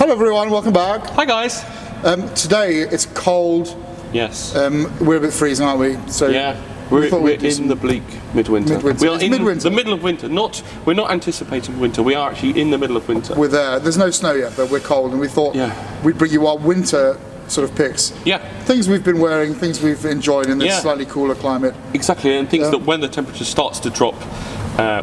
Hello everyone, welcome back. Hi guys. Today it's cold. Yes. We're a bit freezing, aren't we? So yeah. We're in the bleak midwinter. We are in the middle of winter. We're not anticipating winter. We are actually in the middle of winter. We're there. There's no snow yet, but we're cold, and we thought we'd bring you our winter sort of picks. Yeah. Things we've been wearing, things we've enjoyed in this slightly cooler climate. Exactly, and things that when the temperature starts to drop,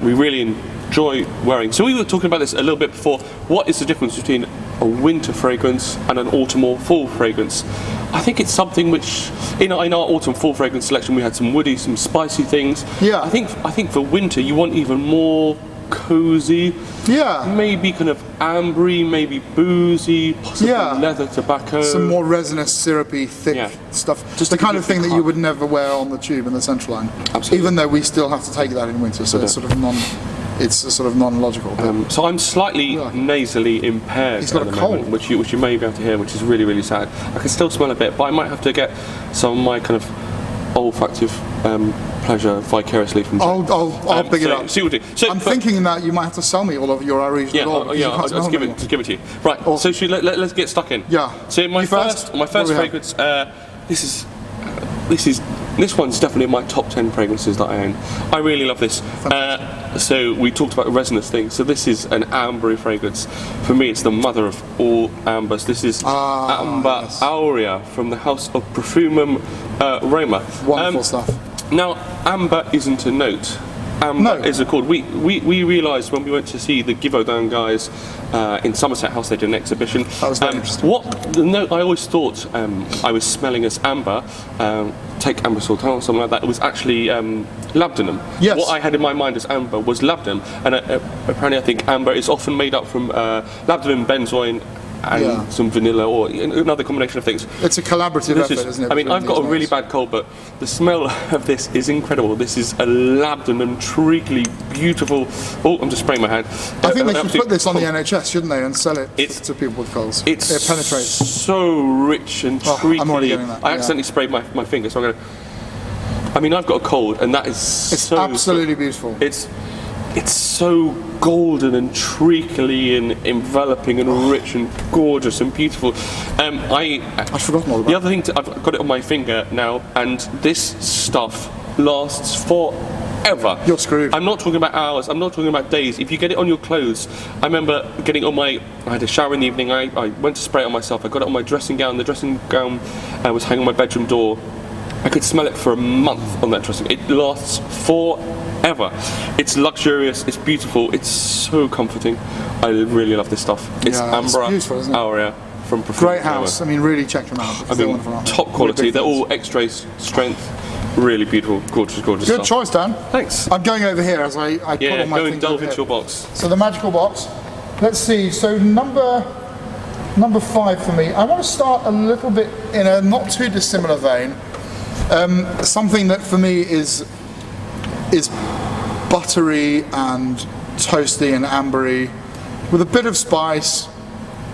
we really enjoy wearing. So we were talking about this a little bit before. What is the difference between a winter fragrance and an autumn or fall fragrance? I think it's something which, in our autumn fall fragrance selection, we had some woody, some spicy things. Yeah. I think for winter you want even more cozy. Yeah. Maybe kind of ambery, maybe boozy, possibly leather, tobacco. Some more resinous, syrupy, thick stuff. Just the kind of thing that you would never wear on the tube in the Central Line. Absolutely. Even though we still have to take that in winter, so it's sort of non-logical. So I'm slightly nasally impaired He's got at a the cold. moment, which you may be able to hear, which is really, really sad. I can still smell a bit, but I might have to get some of my kind of olfactive pleasure vicariously from Jack. I'll pick it up. See what we do. So, I'm thinking that you might have to sell me all of your Areej Le Dore. I'll just give it to you. Right. Awesome. So let's get stuck in. Yeah. So my first fragrance. This one's definitely in my top 10 fragrances that I own. I really love this. So we talked about resinous things. So this is an ambery fragrance. For me, it's the mother of all ambers. This is Amber Aurea from the house of Profumum Roma. Wonderful stuff. Now, amber isn't a note. Amber is a chord. We realised when we went to see the Givaudan guys in Somerset House, they did an exhibition. That was very interesting. What the note I always thought I was smelling as amber, take amber sultan or something like that, it was actually labdanum. Yes. What I had in my mind as amber was labdanum, and apparently I think amber is often made up from labdanum, benzoin, and some vanilla or another combination of things. It's a collaborative effort, isn't it? I mean, I've got a really bad cold, but the smell of this is incredible. This is a labdanum, treacly, beautiful. Oh, I'm just spraying my hand. I think they should put this on the NHS, shouldn't they, and sell it to people with colds. It penetrates. So rich and treacly. I'm already getting that. I accidentally sprayed my finger, so I'm going to. I mean, I've got a cold, and that is so absolutely beautiful. It's so golden and treacly and enveloping and rich and gorgeous and beautiful. I've forgotten all about the other thing. I've got it on my finger now, and this stuff lasts forever. You're screwed. I'm not talking about hours. I'm not talking about days. If you get it on your clothes, I remember getting on my. I had a shower in the evening. I went to spray it on myself. I got it on my dressing gown. The dressing gown was hanging on my bedroom door. I could smell it for a month on that dressing. It lasts forever. It's luxurious, it's beautiful, it's so comforting. I really love this stuff. It's Amber Aurea from Profumum. Great house. I mean, really check them out. I mean, top quality. They're all X-rays strength. Really beautiful, gorgeous Good stuff. choice, Dan. Thanks. I'm going over here as I put on my go finger. and delve into your box. So the magical box. Let's see. So number 5 for me. I want to start a little bit in a not too dissimilar vein. Something that for me is buttery and toasty and ambery, with a bit of spice,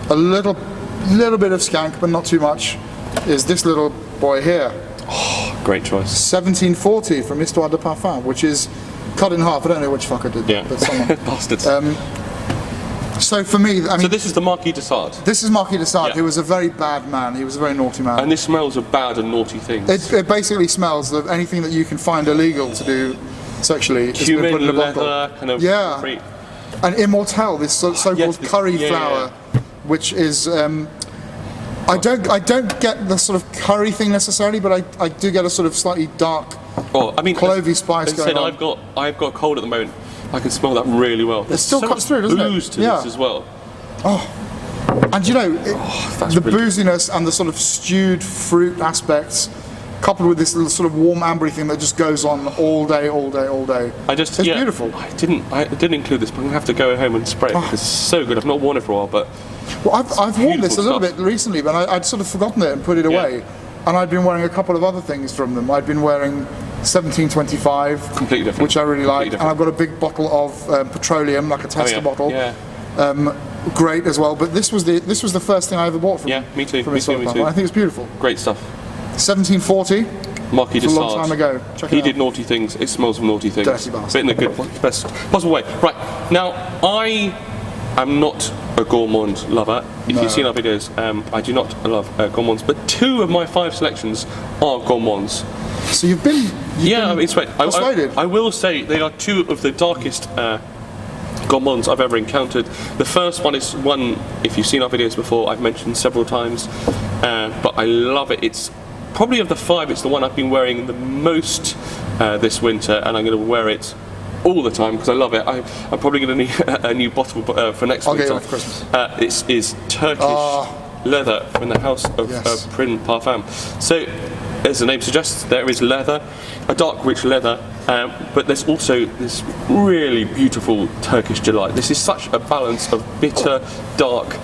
a little bit of skank, but not too much. Is this little boy here? Oh, great choice. 1740 from Histoires de Parfums, which is cut in half. I don't know which fucker did that, but someone. Bastards. So for me, I mean, so this is the Marquis de Sade. This is Marquis de Sade, who was a very bad man. He was a very naughty man. And this smells of bad and naughty things. It basically smells of anything that you can find illegal to do sexually. Cumin, leather, kind of. Yeah. And immortelle, this so-called curry flower, which is. I don't get the sort of curry thing necessarily, but I do get a sort of slightly dark, clovey spice going on. I've got a cold at the moment. I can smell that really well. It still cuts through, doesn't it? There's booze to this as well. Oh, and you know, the booziness and the sort of stewed fruit aspects, coupled with this little sort of warm ambery thing that just goes on all day. It's beautiful. I didn't include this, but I'm gonna have to go home and spray it because it's so good. I've not worn it for a while, but I've worn this a little bit recently, but I'd sort of forgotten it and put it away. And I'd been wearing a couple of other things from them. I'd been wearing 1725, completely different, which I really like, and I've got a big bottle of petroleum, like a tester bottle. Great as well. But this was the first thing I ever bought from. Yeah, me too. I think it's beautiful. Great stuff. 1740. Marquis de Sade. A long time ago. He did naughty things. It smells of naughty things. Dirty bastard. But in the best possible way. Right now, I I'm not a gourmand lover. If No. you've seen our videos, I do not love gourmands, but 2 of my 5 selections are gourmands. So you've been persuaded. I will say they are 2 of the darkest gourmands I've ever encountered. The first one is one, if you've seen our videos before, I've mentioned several times, but I love it. It's probably of the 5, it's the one I've been wearing the most this winter, and I'm going to wear it all the time because I love it. I'm probably going to need a new bottle for next winter. I'll get it for Christmas. This is Turkish leather from the house of Pryn Parfum. So, as the name suggests, there is leather, a dark rich leather, but there's also this really beautiful Turkish delight. This is such a balance of bitter, dark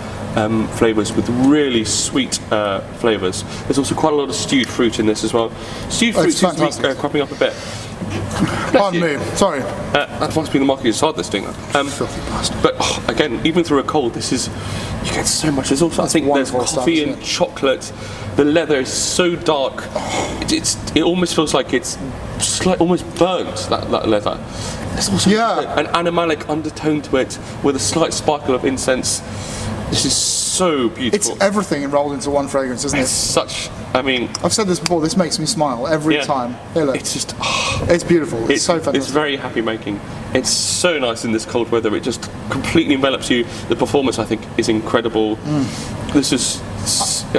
flavours with really sweet flavours. There's also quite a lot of stewed fruit in this as well. Stewed fruit seems to be cropping up a bit. Pardon me, sorry. That must be the market inside this thing. Filthy bastard. But again, even through a cold, you get so much. There's also, I think there's coffee and chocolate. The leather is so dark. It almost feels like it's almost burnt, that leather. There's also an animalic undertone to it with a slight sparkle of incense. This is so beautiful. It's everything enrolled into one fragrance, isn't It's it? such, I mean... I've said this before, this makes me smile every time. Hey, look. It's just... it's beautiful. It's so fantastic. It's very happy making. It's so nice in this cold weather. It just completely envelops you. The performance, I think, is incredible. This is...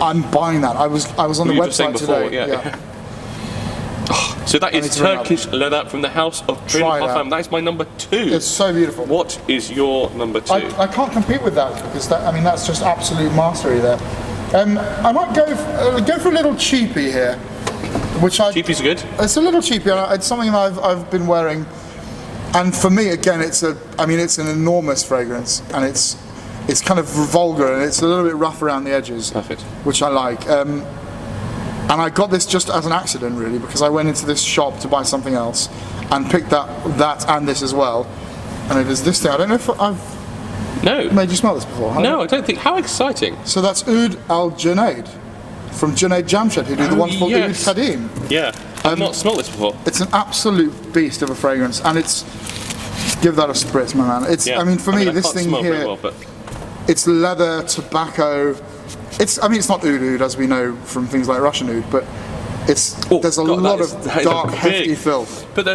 I'm buying that. I was on the website today. So that is Turkish leather from the house of Pryn Parfum. That is my number 2. It's so beautiful. What is your number 2? I can't compete with that because that's just absolute mastery there. I might go for a little cheapie here, Cheapies are good. It's a little cheapie. It's something I've been wearing, and for me again, it's an enormous fragrance, and it's kind of vulgar and it's a little bit rough around the edges. Perfect. Which I like. And I got this just as an accident, really, because I went into this shop to buy something else and picked that and this as well. And it is this thing. I don't know if I've made you smell this before. No, I don't think. How exciting. So that's Oud Al Junaid from Junaid Jamshed, who do the wonderful Oud Kadim. Yeah, I've not smelled this before. It's an absolute beast of a fragrance, and give that a spritz, my man. I mean, for me, this thing here, it's leather, tobacco. It's not oud as we know from things like Russian oud, but there's a lot of dark, hefty filth. But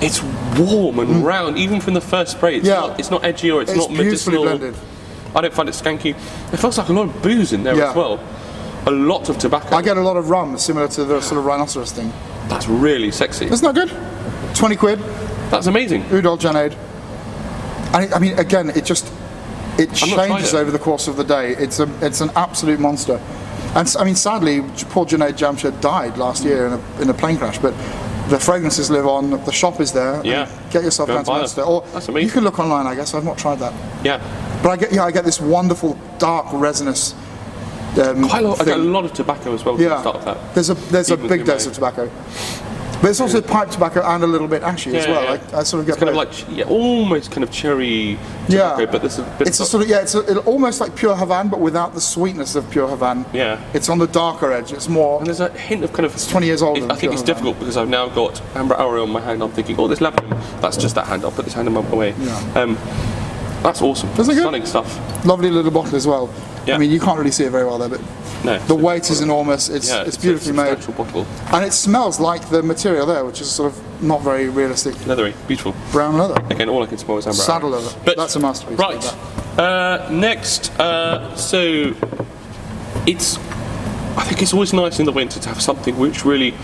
it's warm and round, even from the first spray. It's not edgy or it's not medicinal. Blended. I don't find it skanky. It feels like a lot of booze in there as well. A lot of tobacco. I get a lot of rum, similar to the sort of rhinoceros thing. That's really sexy. Isn't that good? 20 quid. That's amazing. Oud Al Junaid. And I mean, again, it changes over the course of the day. It's an absolute monster. And I mean, sadly, poor Junaid Jamshed died last year in a plane crash. But the fragrances live on. The shop is there. Yeah. Get yourself down to Manchester. Or that's amazing. You can look online, I guess. I've not tried that. Yeah. But I get this wonderful dark resinous. Quite a lot. I get a lot of tobacco as well. Yeah. To start with that. There's a big dose of tobacco. But it's also pipe tobacco and a little bit ashy as well. Yeah. I sort of get kind of like almost kind of cherry tobacco, but there's a bit. It's a sort of it's almost like pure Havana, but without the sweetness of pure Havana. Yeah. It's on the darker edge. It's more. And there's a hint of kind of. It's 20 years older. I think it's difficult because I've now got amber arrow on my hand. I'm thinking, oh, there's lavender. That's just that hand. I'll put this hand away. Yeah. That's awesome. Isn't it good? Stunning stuff. Lovely little bottle as well. Yeah. I mean, you can't really see it very well there, but the weight is enormous. It's beautifully made. Bottle. And it smells like the material there, which is sort of not very realistic. Leathery, beautiful. Brown leather. Again, all I can smell is amber saddle leather. But that's a masterpiece. Right. Next, so I think it's always nice in the winter to have something which really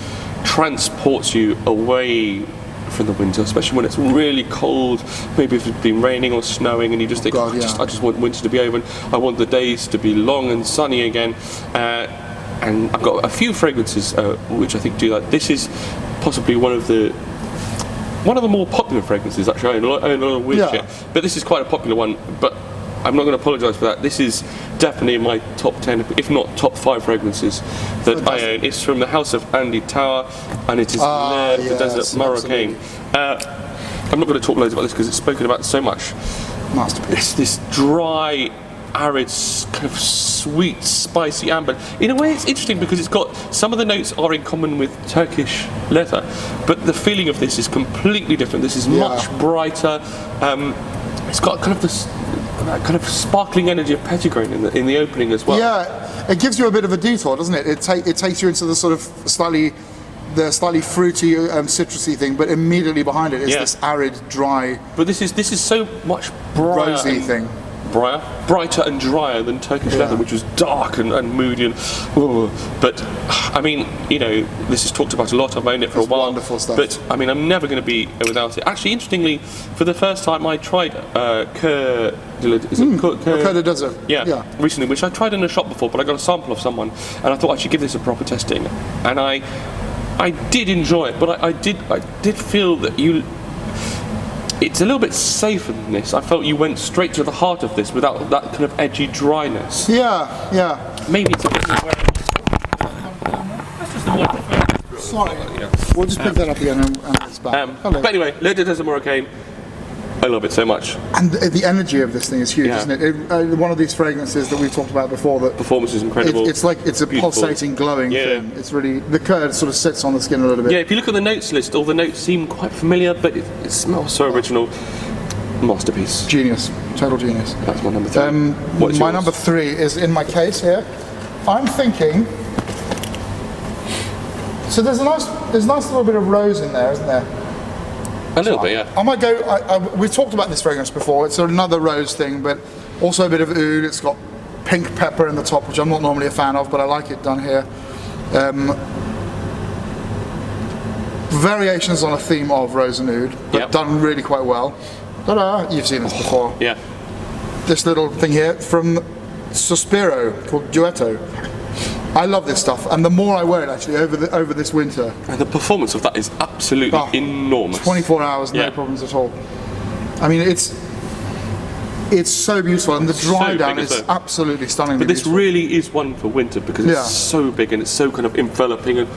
transports you away from the winter, especially when it's really cold. Maybe if it's been raining or snowing, and you just think, I just want winter to be over. And I want the days to be long and sunny again. And I've got a few fragrances which I think do that. This is possibly one of the more popular fragrances. Actually, I own a lot of weird shit, but this is quite a popular one. But I'm not going to apologise for that. This is definitely in my top 10, if not top 5 fragrances that I own. It's from the house of Andy Tower, and it is the Desert Moroccan. I'm not going to talk loads about this because it's spoken about so much. Masterpiece. It's this dry, arid, kind of sweet, spicy amber. In a way, it's interesting because it's got some of the notes are in common with Turkish leather, but the feeling of this is completely different. This is much brighter. It's got kind of this that kind of sparkling energy of petitgrain in the opening as well. Yeah, it gives you a bit of a detour, doesn't it? It takes you into the sort of slightly fruity, citrusy thing, but immediately behind it is this arid, dry. But this is so much rosy thing. Brighter and drier than Turkish leather, which was dark and moody and. But I mean, this is talked about a lot. I've owned it for a while. Wonderful stuff. But I mean, I'm never going to be without it. Actually, interestingly, for the first time, I tried Coeur de Desert. Yeah, recently, which I tried in a shop before, but I got a sample of someone, and I thought I should give this a proper testing, and I did enjoy it, but I did feel that it's a little bit safer than this. I felt you went straight to the heart of this without that kind of edgy dryness. Yeah. Maybe it's a bit where. That's just the one. Sorry. We'll just pick that up again and it's back. But anyway, Le Dore Desert Moroccan. I love it so much. And the energy of this thing is huge, isn't it? One of these fragrances that we've talked about before. That performance is incredible. It's a pulsating, glowing thing. It's really, the curd sort of sits on the skin a little bit. Yeah, if you look at the notes list, all the notes seem quite familiar, but it smells so original. Masterpiece. Genius. Total genius. That's my number 3. What's my yours? number 3 is in my case here. I'm thinking. So there's a nice little bit of rose in there, isn't there? A little bit, yeah. I might go. We've talked about this fragrance before. It's another rose thing, but also a bit of oud. It's got pink pepper in the top, which I'm not normally a fan of, but I like it done here. Variations on a theme of rose and oud, but done really quite well. Ta-da! You've seen this before. Yeah. This little thing here from Sospiro called Duetto. I love this stuff, and the more I wear it actually over this winter. And the performance of that is absolutely enormous. 24 hours, no problems at all. I mean, it's so beautiful, and the dry down is absolutely stunning. But this really is one for winter because it's so big and it's so kind of enveloping, and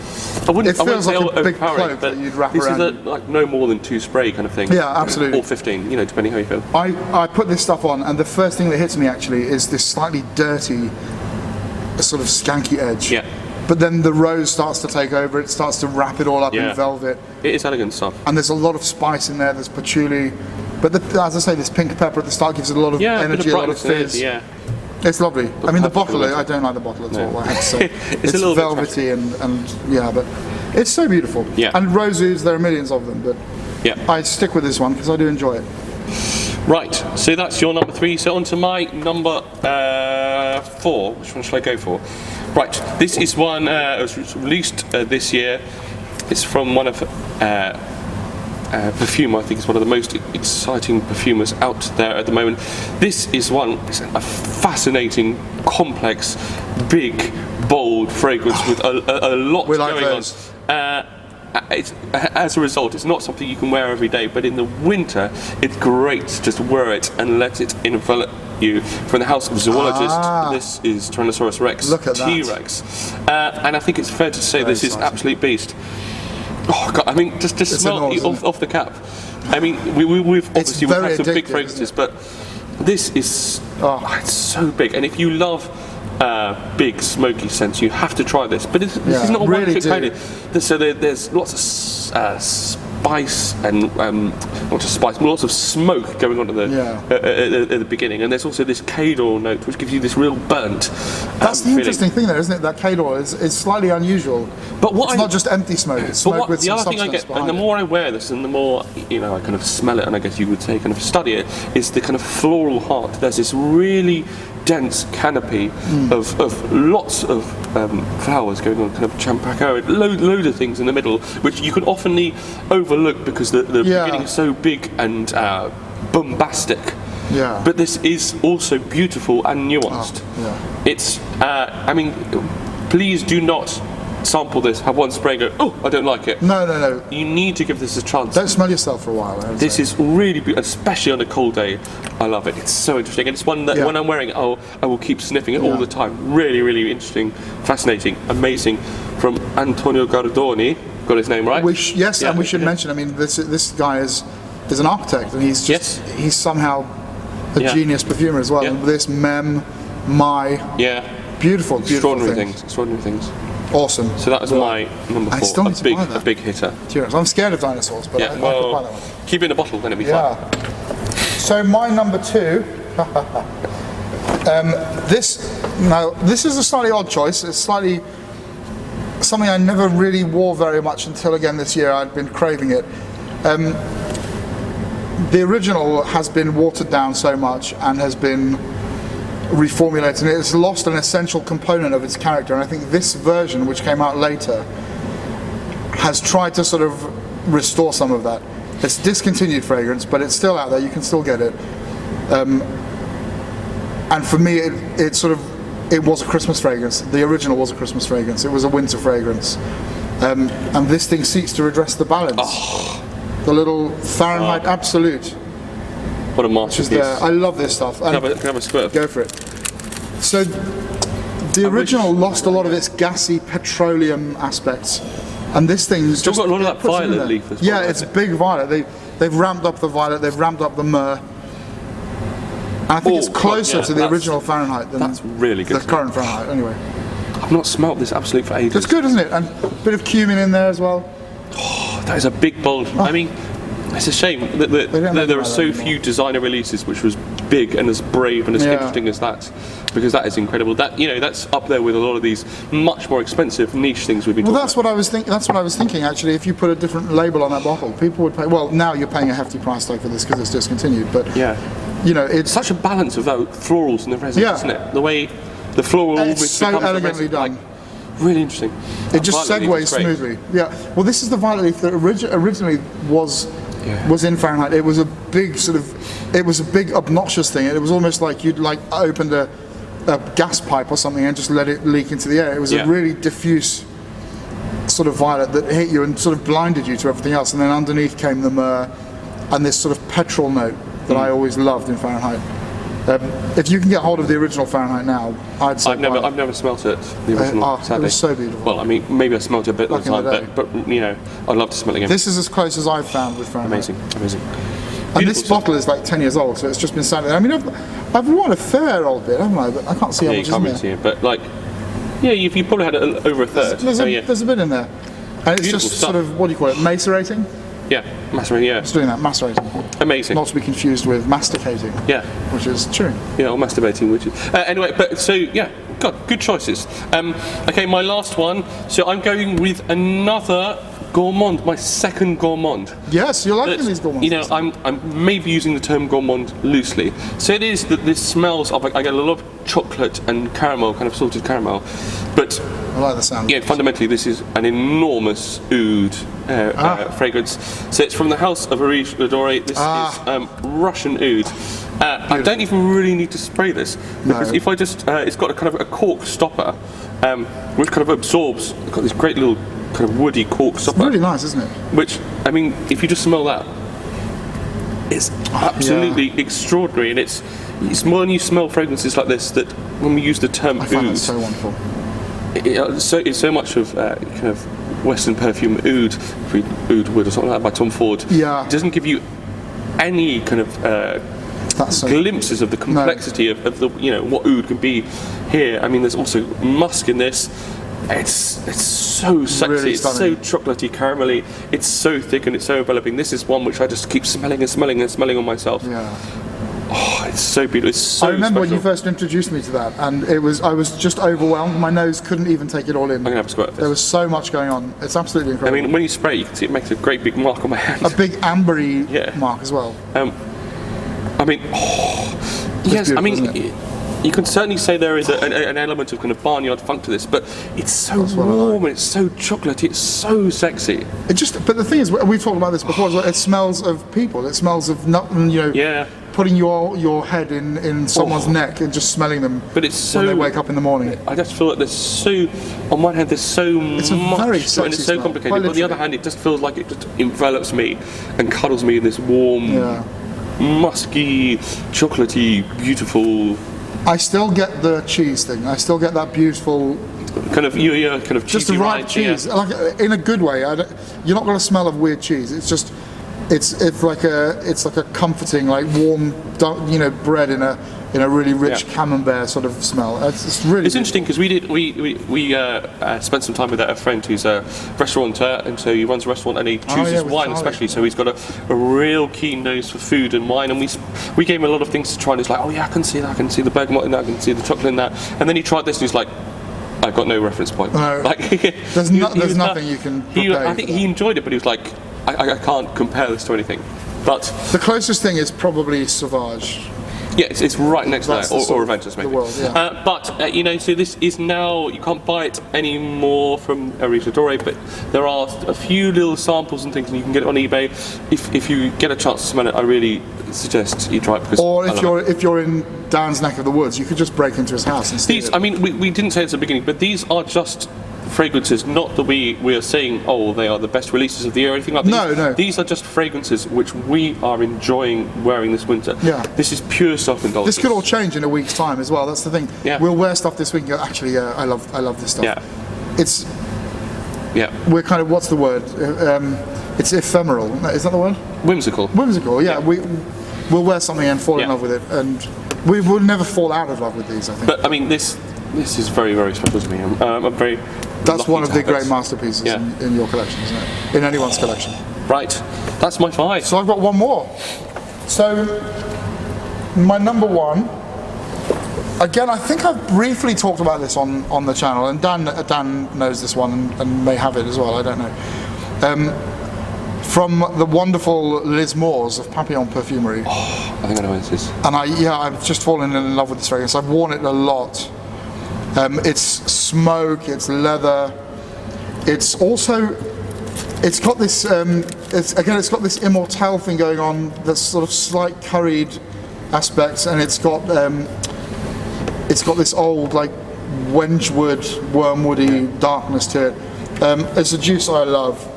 I wouldn't say like a big cloak but that you'd wrap this around. This is like no more than 2 spray kind of thing. Yeah, absolutely. Or 15, depending how you feel. I put this stuff on, and the first thing that hits me actually is this slightly dirty, sort of skanky edge. Yeah. But then the rose starts to take over. It starts to wrap it all up in velvet. It is elegant stuff. And there's a lot of spice in there. There's patchouli, but as I say, this pink pepper at the start gives it a lot of energy, a lot of fizz. It's lovely. I mean, the bottle. I don't like the bottle at all. I have to say, it's a little velvety but it's so beautiful. Yeah. And rose ouds, there are millions of them, but I stick with this one because I do enjoy it. Right, so that's your number 3. So on to my number 4. Which one should I go for? Right, this is one it was released this year. It's from one of Perfume. I think it's one of the most exciting perfumers out there at the moment. This is a fascinating, complex, big, bold fragrance with a lot going on. As a result, it's not something you can wear every day, but in the winter, it's great to just wear it and let it envelop you. From the house of Zoologist, this is Tyrannosaurus Rex, T-Rex. And I think it's fair to say this is absolute beast. Oh God, I mean, just smell off the cap. I mean, we've obviously had some big fragrances, but this is it's so big. And if you love big smoky scents, you have to try this. But this is not a one-trick pony. So there's lots of spice and not just spice, but lots of smoke going on at the beginning. And there's also this Cador note, which gives you this real burnt. That's the interesting thing, there, isn't it? That Cador is slightly unusual. But it's not just empty smoke. It's smoke with some substance behind it. And the more I wear this, and the more I kind of smell it, and I guess you would say kind of study it, is the kind of floral heart. There's this really dense canopy of lots of flowers going on, kind of champaco, load of things in the middle, which you can often overlook because the beginning is so big and bombastic. Yeah. But this is also beautiful and nuanced. It's, I mean, please do not sample this, have one spray and go, oh, I don't like it. No. You need to give this a chance. Don't smell yourself for a while. This is really beautiful, especially on a cold day. I love it. It's so interesting. And it's one that when I'm wearing it, I will keep sniffing it all the time. Really, really interesting, fascinating, amazing. From Antonio Gardoni, got his name right? And we should mention, I mean, this guy is an architect, and he's he's somehow a genius perfumer as well. And this beautiful extraordinary things. Awesome. So that was my number 4, a big hitter. Cheers. I'm scared of dinosaurs, but I could buy that one. Keep it in a bottle, then it'll be fine. So my number 2 This is a slightly odd choice. It's slightly something I never really wore very much until again this year. I'd been craving it. The original has been watered down so much and has been reformulated, and it's lost an essential component of its character. And I think this version, which came out later, has tried to sort of restore some of that. It's discontinued fragrance, but it's still out there. You can still get it. And for me, it was a Christmas fragrance. The original was a Christmas fragrance. It was a winter fragrance. And this thing seeks to redress the balance. Oh. The little Fahrenheit Absolute. What a masterpiece. I love this stuff. Can I have a squirt? Go for it. So, the original lost a lot of its gassy petroleum aspects. And this thing's still got a lot of that violet leaf as well. Yeah, it's big violet. They've ramped up the violet, they've ramped up the myrrh. And I think it's closer to the original Fahrenheit than really good, the current Fahrenheit, anyway. I've not smelt this Absolute for ages. It's good, isn't it? And a bit of cumin in there as well. Oh, that is a big bold. I mean, it's a shame that there are so few designer releases which was big and as brave and as interesting as that, because that is incredible. That, you know, that's up there with a lot of these much more expensive niche things we've been talking about. That's what I was thinking actually. If you put a different label on that bottle, people would pay. Well, now you're paying a hefty price tag for this because it's discontinued, but you know, it's such a balance of florals and the resin, isn't it? The way the floral it's so elegantly done. Really interesting. It just segues smoothly. Yeah. Well, this is the violet leaf that originally was in Fahrenheit. It was a big obnoxious thing. It was almost like you'd opened a gas pipe or something and just let it leak into the air. It was a really diffuse sort of violet that hit you and sort of blinded you to everything else. And then underneath came the myrrh and this sort of petrol note that I always loved in Fahrenheit. If you can get hold of the original Fahrenheit now, I'd say I've never smelt it. The original, sadly. It was so beautiful. Well, I mean, maybe I smelt it a bit at the time, but you know, I'd love to smell it again. This is as close as I've found with Fahrenheit. Amazing. And this bottle is like 10 years old, so it's just been sat there. I mean, I've worn a fair old bit, haven't I? But I can't see how much is in there. You can't really see it, but you probably had over a third. There's a bit in there. And it's just sort of, what do you call it, macerating? Yeah, macerating, yeah. It's doing that, macerating. Amazing. Not to be confused with masticating. Yeah. Which is chewing. Yeah, or masturbating, which is... anyway, but so, yeah, God, good choices. Okay, my last one. So I'm going with another gourmand, my second gourmand. Yes, you're liking these gourmands. You know, I'm maybe using the term gourmand loosely. So it is that this smells of, I get a lot of chocolate and caramel, kind of salted caramel, but... I like the sound. Yeah, fundamentally this is an enormous oud fragrance. So it's from the house of Areej Le Dore. This is Russian oud. I don't even really need to spray this, because if I just, it's got a kind of a cork stopper, which kind of absorbs, it's got this great little kind of woody cork stopper. It's really nice, isn't it? Which, I mean, if you just smell that, it's absolutely extraordinary, and it's more when you smell fragrances like this that when we use the term oud. I find it so wonderful. It's so much of kind of Western perfume oud wood or something like that by Tom Ford. Yeah. It doesn't give you any kind of glimpses of the complexity of the, you know, what oud can be here. I mean, there's also musk in this. It's so sexy, really it's so chocolatey, caramelly, it's so thick and it's so enveloping. This is one which I just keep smelling and smelling and smelling on myself. Yeah. Oh, it's so beautiful. It's so I remember special. when you first introduced me to that, and I was just overwhelmed. My nose couldn't even take it all in. I'm gonna have a squirt of this. There was so much going on. It's absolutely incredible. I mean, when you spray, you can see it makes a great big mark on my hand. A big ambery mark as well. I mean, yes. I mean, you can certainly say there is an element of kind of barnyard funk to this, but it's so warm and it's so chocolatey. It's so sexy. But the thing is, we've talked about this before as well. It smells of people. It smells of putting your head in someone's neck and just smelling them. But it's so, when they wake up in the morning. I just feel like there's so, on one hand, there's so much, very sexy and it's so complicated. But on the other hand, it just feels like it just envelops me and cuddles me in this warm, musky, chocolatey, beautiful. I still get the cheese thing. I still get that beautiful kind of kind of just the right cheese, like in a good way. You're not going to smell of weird cheese. It's just it's like a comforting, like warm, bread in a in a really rich camembert sort of smell. It's really. It's interesting because we spent some time with a friend who's a restaurateur, and so he runs a restaurant and he chooses wine especially. So he's got a real keen nose for food and wine, and we gave him a lot of things to try. And he's like, oh yeah, I can see that. I can see the bergamot in that. I can see the chocolate in that. And then he tried this, and he's like, I've got no reference point. No, like, there's nothing you can. I think he enjoyed it, but he was like, I can't compare this to anything. But the closest thing is probably Sauvage. Yeah, it's right next to that, or Aventus maybe. The world, yeah. But you know, so this is now, you can't buy it anymore from Areej Le Dore, but there are a few little samples and things, and you can get it on eBay. If you get a chance to smell it, I really suggest you try it. Because or if you're in Dan's neck of the woods, you could just break into his house and steal these. it. I mean, we didn't say this at the beginning, but these are just fragrances, not that we are saying, oh, they are the best releases of the year or anything like that. No. These are just fragrances which we are enjoying wearing this winter. Yeah. This is pure self-indulgence. This could all change in a week's time as well. That's the thing. Yeah. We'll wear stuff this week and go, actually, I love this stuff. Yeah. It's. Yeah. We're kind of, what's the word? It's ephemeral. Is that the word? Whimsical. Whimsical. Yeah. We'll wear something and fall in love with it, and we will never fall out of love with these, I think. But I mean, this is very, very special to me. I'm very. That's one of the great masterpieces in your collection, isn't it? In anyone's collection. Right. That's my 5. So I've got one more. So my number 1. Again, I think I've briefly talked about this on the channel, and Dan knows this one and may have it as well. I don't know. From the wonderful Liz Moores of Papillon Perfumery. Oh, I think I know what this is. And I've just fallen in love with this fragrance. I've worn it a lot. It's smoke, it's leather. It's also, it's got this, it's got this immortelle thing going on. That's sort of slight curried aspects, and it's got this old like wenchwood, wormwoody darkness to it. It's a juice I love.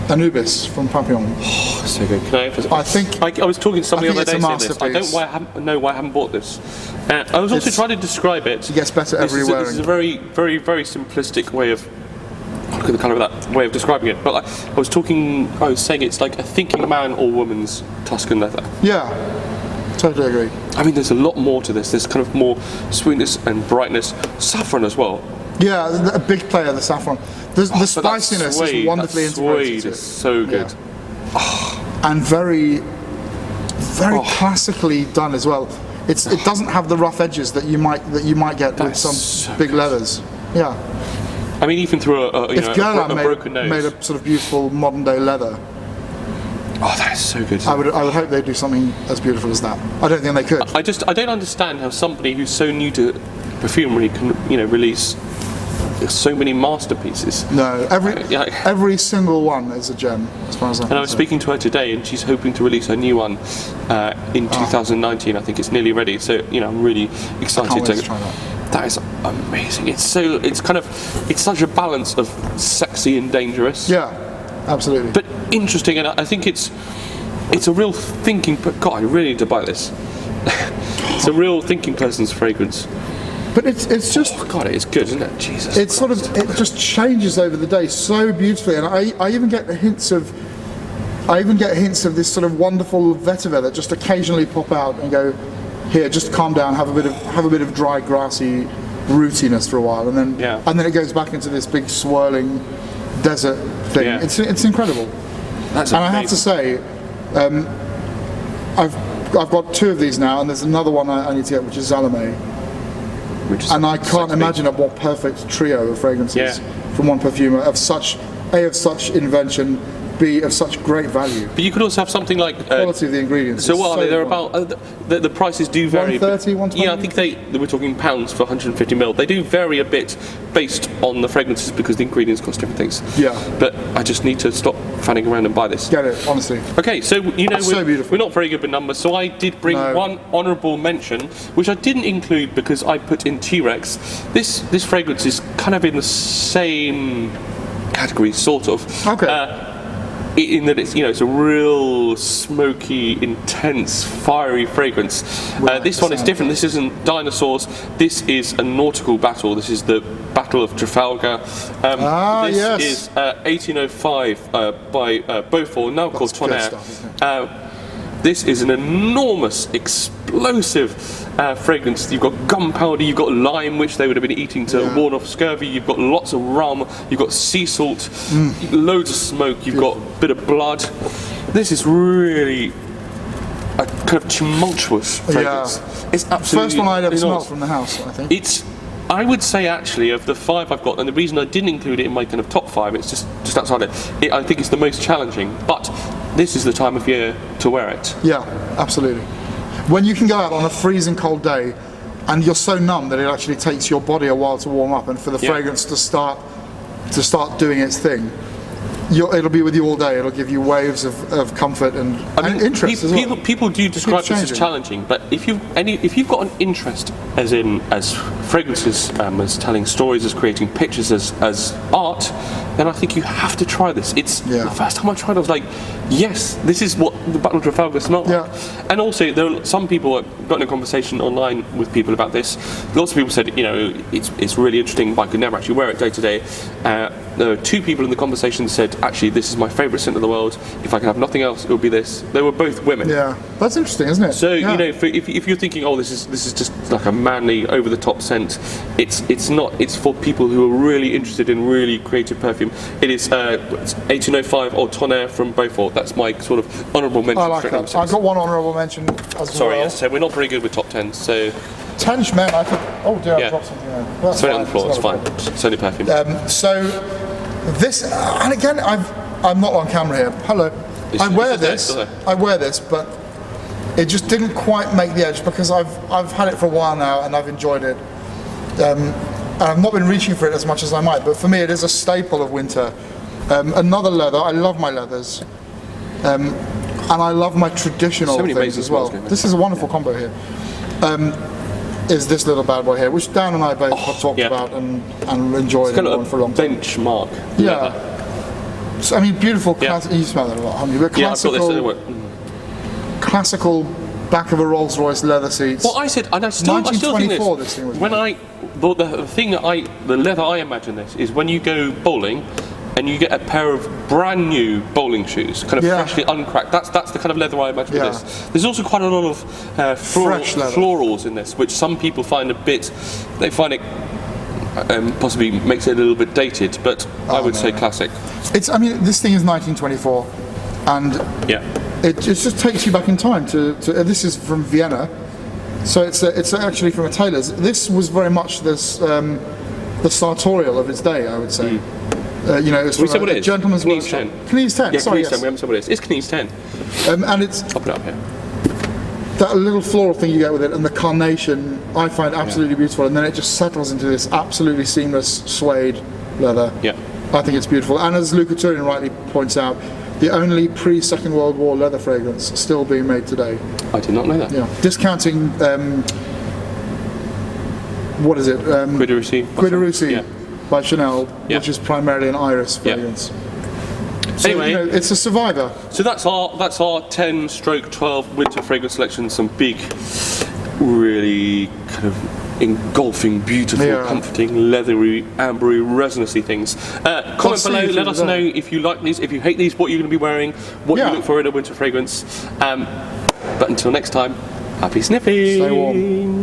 Anubis from Papillon. Oh, so good. Can I think I was talking to somebody the other day saying this. I masterpiece. don't know why I haven't bought this. I was also trying to describe it. It gets better every wearing. This is a very, very, very simplistic way of. Look at the kind of that way of describing it. But I was saying it's like a thinking man or woman's Tuscan leather. Yeah, totally agree. I mean, there's a lot more to this. There's kind of more sweetness and brightness. Saffron as well. Yeah, a big player, the saffron. The spiciness is wonderfully integrated. It's so good. Yeah. And very classically done as well. It doesn't have the rough edges that you might get with some big leathers. Yeah. I mean, even through a broken nose. Made a sort of beautiful modern day leather. Oh, that is so good. I would hope they'd do something as beautiful as that. I don't think they could. I don't understand how somebody who's so new to perfumery can release so many masterpieces. No, every single one is a gem, as far as I'm concerned. And I was speaking to her today, and she's hoping to release her new one in 2019. I think it's nearly ready. So I'm really excited I can't wait to try that. That is amazing. It's such a balance of sexy and dangerous. Yeah, absolutely. But interesting, and I think it's a real thinking. God, I really need to buy this. It's a real thinking person's fragrance. But it's just. Oh God, it is good, isn't it? Jesus. It's Christ. It just changes over the day so beautifully, and I even get hints of this sort of wonderful vetiver that just occasionally pop out and go, here, just calm down, have a bit of dry, grassy rootiness for a while, and then it goes back into this big swirling desert thing. Yeah. It's incredible. That's and amazing. I have to say, I've got 2 of these now, and there's another one I need to get, which is Zalame. And I can't imagine a more perfect trio of fragrances from one perfumer of such invention, B, of such great value. But you could also have something like quality of the ingredients. So what are they? They're about the prices do vary. 130, 120. Yeah, I think we're talking pounds for 150 ml. They do vary a bit based on the fragrances because the ingredients cost different things. Yeah. But I just need to stop fanning around and buy this. Get it, honestly. Okay, so we're not very good with numbers. So I did bring one honourable mention, which I didn't include because I put in T-Rex. This fragrance is kind of in the same category, sort of. Okay. In that it's a real smoky, intense, fiery fragrance. This one is different. This isn't dinosaurs. This is a nautical battle. This is the Battle of Trafalgar. This is 1805 by Beaufort, now called Tonnerre. This is an enormous, explosive fragrance. You've got gunpowder, you've got lime, which they would have been eating to ward off scurvy. You've got lots of rum. You've got sea salt, loads of smoke. You've got a bit of blood. This is really a kind of tumultuous fragrance. It's absolutely first one I'd ever enormous. smelled from the house, I think. I would say actually of the 5 I've got, and the reason I didn't include it in my kind of top 5, it's just outside it. I think it's the most challenging, but this is the time of year to wear it. Yeah, absolutely. When you can go out on a freezing cold day, and you're so numb that it actually takes your body a while to warm up, and for the fragrance to start doing its thing. It'll be with you all day. It'll give you waves of comfort and interest as well. People do describe this as challenging, but if you've got an interest as fragrances, as telling stories, as creating pictures, as art, then I think you have to try this. It's the first time I tried, I was like, yes, this is what the Button Trafalgar smells like. And also, there are some people. I've gotten a conversation online with people about this. Lots of people said, it's really interesting, but I could never actually wear it day to day. There were 2 people in the conversation that said, actually, this is my favourite scent in the world. If I could have nothing else, it would be this. They were both women. Yeah, that's interesting, isn't it? So if you're thinking, oh, this is just like a manly, over-the-top scent, it's not. It's for people who are really interested in really creative perfume. It is 1805 Eau Tonnerre from Beaufort. That's my sort of honourable mention. I like that. I've got one honourable mention as well. Sorry, yes, so we're not very good with top 10s. So Tench men, I think. Oh dear, I dropped something there. That's throw it on the floor. It's fine. It's only perfume. So this, and again, I'm not on camera here. Hello. I wear this, but it just didn't quite make the edge because I've had it for a while now and I've enjoyed it. And I've not been reaching for it as much as I might, but for me it is a staple of winter. Another leather. I love my leathers, and I love my traditional things as well. This is a wonderful combo here. Is this little bad boy here, which Dan and I both have talked about and enjoyed for a long time. Benchmark. Yeah. So, I mean, beautiful. You smell that a lot, haven't you? But classical back of a Rolls Royce leather seats. Well, I still think this thing was when the leather I imagine this is when you go bowling and you get a pair of brand new bowling shoes, kind of freshly uncracked. That's the kind of leather I imagine with this. There's also quite a lot of florals in this, which some people find they find it possibly makes it a little bit dated, but I would say classic. I mean, this thing is 1924, and it just takes you back in time to this is from Vienna, so it's actually from a tailor's. This was very much the sartorial of its day, I would say. It's from a gentleman's workshop. Knize 10. Yeah, sorry, Knize 10. We haven't said what it is. It's Knize 10. And it's. I'll put it up here. That little floral thing you get with it, and the carnation, I find absolutely beautiful. And then it just settles into this absolutely seamless suede leather. Yeah. I think it's beautiful. And as Luca Turin rightly points out, the only pre-Second World War leather fragrance still being made today. I did not know that. Yeah. Discounting. What is it? Guidarusi. By Chanel, which is primarily an iris fragrance. So, anyway, it's a survivor. So that's our 10/12 winter fragrance selection. Some big, really kind of engulfing, beautiful, comforting, leathery, ambery, resinousy things. Comment below. Let us know if you like these, if you hate these, what you're going to be wearing, what you look for in a winter fragrance. But until next time, happy sniffing. Stay warm.